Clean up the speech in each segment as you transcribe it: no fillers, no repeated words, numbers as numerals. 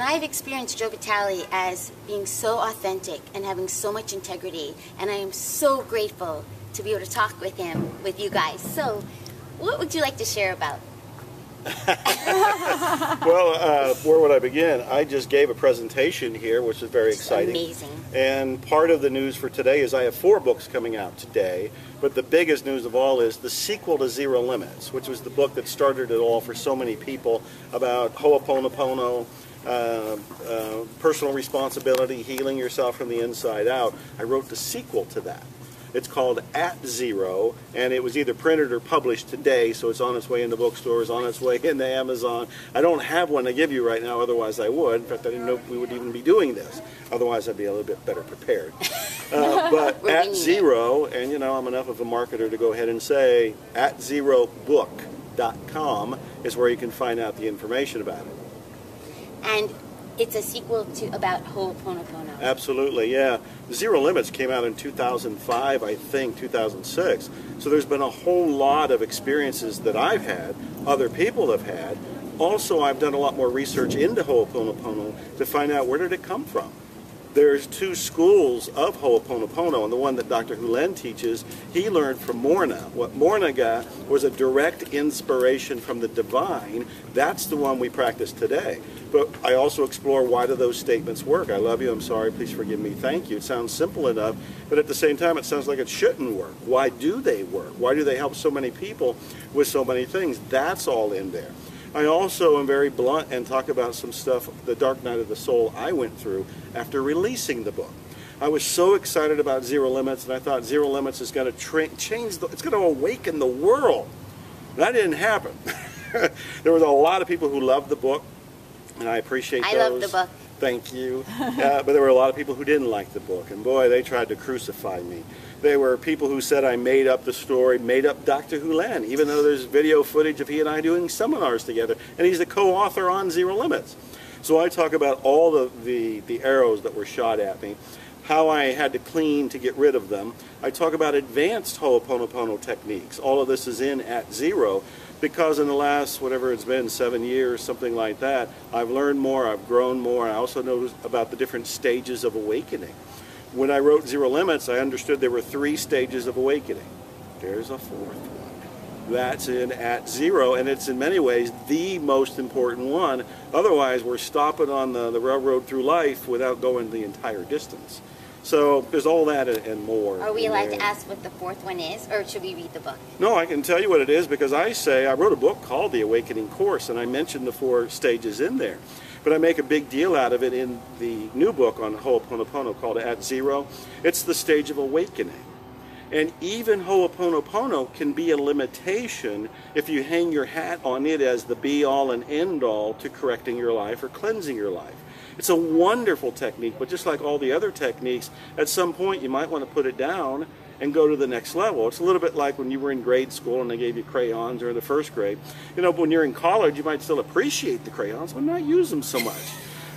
I've experienced Joe Vitale as being so authentic and having so much integrity, and I am so grateful to be able to talk with him, with you guys. So, what would you like to share about? Well, where would I begin? I just gave a presentation here, which is very exciting. Amazing. And part of the news for today is I have 4 books coming out today, but the biggest news of all is the sequel to Zero Limits, which was the book that started it all for so many people about Ho'oponopono, personal responsibility, healing yourself from the inside out. I wrote the sequel to that. It's called At Zero, and it was either printed or published today, so it's on its way into bookstores, on its way into Amazon. I don't have one to give you right now, otherwise I would. In fact, I didn't know we would even be doing this. Otherwise, I'd be a little bit better prepared. But At Zero, and you know, I'm enough of a marketer to go ahead and say, atzerobook.com is where you can find out the information about it. And it's a sequel to about Ho'oponopono. Absolutely, yeah. Zero Limits came out in 2005, I think, 2006. So there's been a whole lot of experiences that I've had, other people have had. Also, I've done a lot more research into Ho'oponopono to find out where did it come from. There's 2 schools of Ho'oponopono, and the one that Dr. Hulen teaches, he learned from Morna. What Morna got was a direct inspiration from the divine. That's the one we practice today. But I also explore, why do those statements work? I love you, I'm sorry, please forgive me, thank you. It sounds simple enough, but at the same time it sounds like it shouldn't work. Why do they work? Why do they help so many people with so many things? That's all in there. I also am very blunt and talk about some stuff, the dark night of the soul I went through after releasing the book. I was so excited about Zero Limits, and I thought Zero Limits is going to change, it's going to awaken the world. That didn't happen. There was a lot of people who loved the book, and I appreciate those. I love the book. Thank you. But there were a lot of people who didn't like the book, and boy, they tried to crucify me. There were people who said I made up the story, made up Dr. Hulen, even though there's video footage of he and I doing seminars together, and he's the co-author on Zero Limits. So I talk about all the arrows that were shot at me, how I had to clean to get rid of them. I talk about advanced Ho'oponopono techniques. All of this is in At Zero, because in the last, whatever it's been, 7 years, something like that, I've learned more, I've grown more. I also know about the different stages of awakening. When I wrote Zero Limits, I understood there were 3 stages of awakening. There's a 4th one. That's in At Zero, and it's in many ways the most important one. Otherwise, we're stopping on the railroad through life without going the entire distance. So there's all that and more. Are we allowed to ask what the 4th one is, or should we read the book? No, I can tell you what it is, because I wrote a book called The Awakening Course, and I mentioned the 4 stages in there. But I make a big deal out of it in the new book on Ho'oponopono called At Zero. It's the stage of awakening. And even Ho'oponopono can be a limitation if you hang your hat on it as the be-all and end-all to correcting your life or cleansing your life. It's a wonderful technique, but just like all the other techniques, at some point you might want to put it down and go to the next level. It's a little bit like when you were in grade school and they gave you crayons, or in the 1st grade. You know, when you're in college, you might still appreciate the crayons, but not use them so much.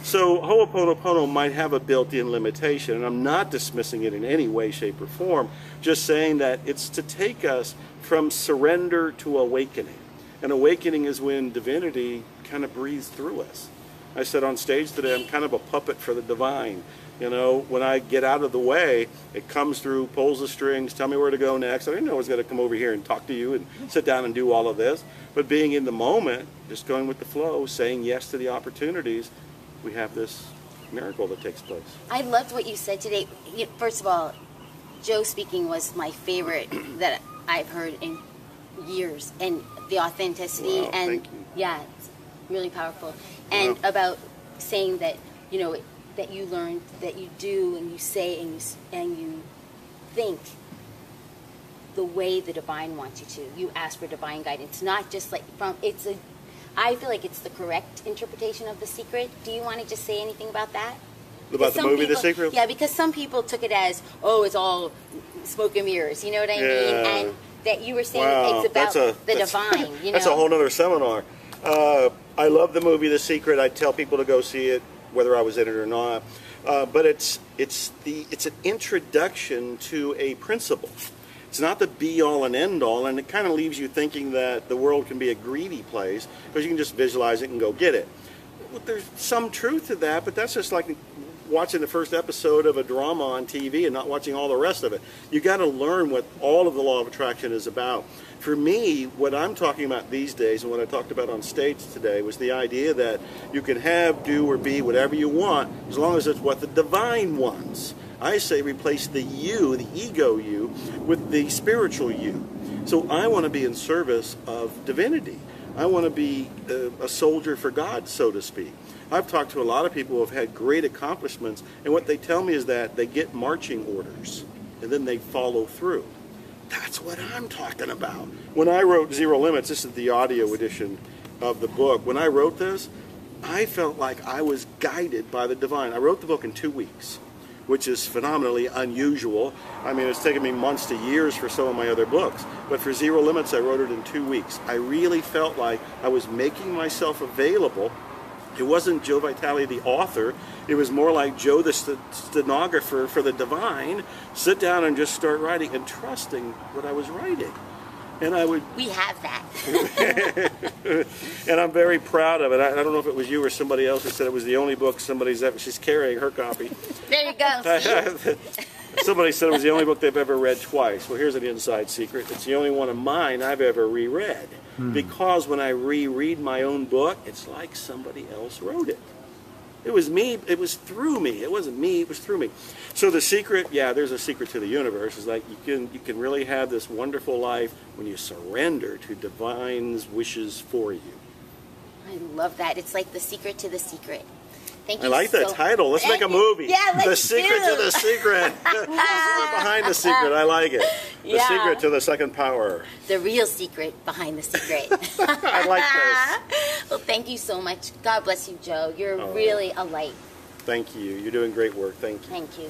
So Ho'oponopono might have a built-in limitation, and I'm not dismissing it in any way, shape, or form, just saying that it's to take us from surrender to awakening. And awakening is when divinity kind of breathes through us. I said on stage today, I'm kind of a puppet for the divine. You know, when I get out of the way, it comes through, pulls the strings, tell me where to go next. I didn't know I was going to come over here and talk to you and sit down and do all of this. But being in the moment, just going with the flow, saying yes to the opportunities, we have this miracle that takes place. I loved what you said today. First of all, Joe speaking was my favorite that I've heard in years. And the authenticity, wow, and thank you. Yeah, it's really powerful. And about saying that, you know, that you learn, that you do, and you say, and you think the way the divine wants you to. You ask for divine guidance, not just like I feel like it's the correct interpretation of The Secret. Do you want to just say anything about that? About the movie The Secret? Yeah, because some people took it as, oh, it's all smoke and mirrors, you know what I mean? And that you were saying it's about the divine, you know? That's a whole other seminar. I love the movie The Secret. I tell people to go see it, whether I was in it or not. But it's an introduction to a principle. It's not the be-all and end-all, and it kind of leaves you thinking that the world can be a greedy place because you can just visualize it and go get it. there's some truth to that, but that's just like watching the first episode of a drama on TV and not watching all the rest of it. You got to learn what all of the law of attraction is about. For me, what I'm talking about these days, and what I talked about on stage today, was the idea that you can have, do, or be whatever you want as long as it's what the divine wants. I say replace the you, the ego you, with the spiritual you. So I want to be in service of divinity. I want to be a soldier for God, so to speak. I've talked to a lot of people who have had great accomplishments, and what they tell me is that they get marching orders, and then they follow through. That's what I'm talking about. When I wrote Zero Limits, this is the audio edition of the book, when I wrote this, I felt like I was guided by the divine. I wrote the book in 2 weeks, which is phenomenally unusual. I mean, it's taken me months to years for some of my other books, but for Zero Limits, I wrote it in 2 weeks. I really felt like I was making myself available. It wasn't Joe Vitale, the author. It was more like Joe, the stenographer for the divine, sit down and just start writing and trusting what I was writing. And I would... We have that. And I'm very proud of it. I don't know if it was you or somebody else who said it was the only book somebody's ever... She's carrying her copy. There you go. Somebody said it was the only book they've ever read twice. Well, here's an inside secret. It's the only one of mine I've ever reread. Because when I reread my own book, it's like somebody else wrote it. It was me. It was through me. It wasn't me. It was through me. So the secret, yeah, there's a secret to the universe. Is like you can really have this wonderful life when you surrender to divine's wishes for you. I love that. It's like the secret to the secret. Thank you. I like that title. Let's make a movie. Yeah, let's The Secret to the Secret. The secret behind the secret. I like it. The secret to the second power. The real secret behind the secret. I like this. Well, thank you so much. God bless you, Joe. You're really a light. Thank you. You're doing great work. Thank you. Thank you.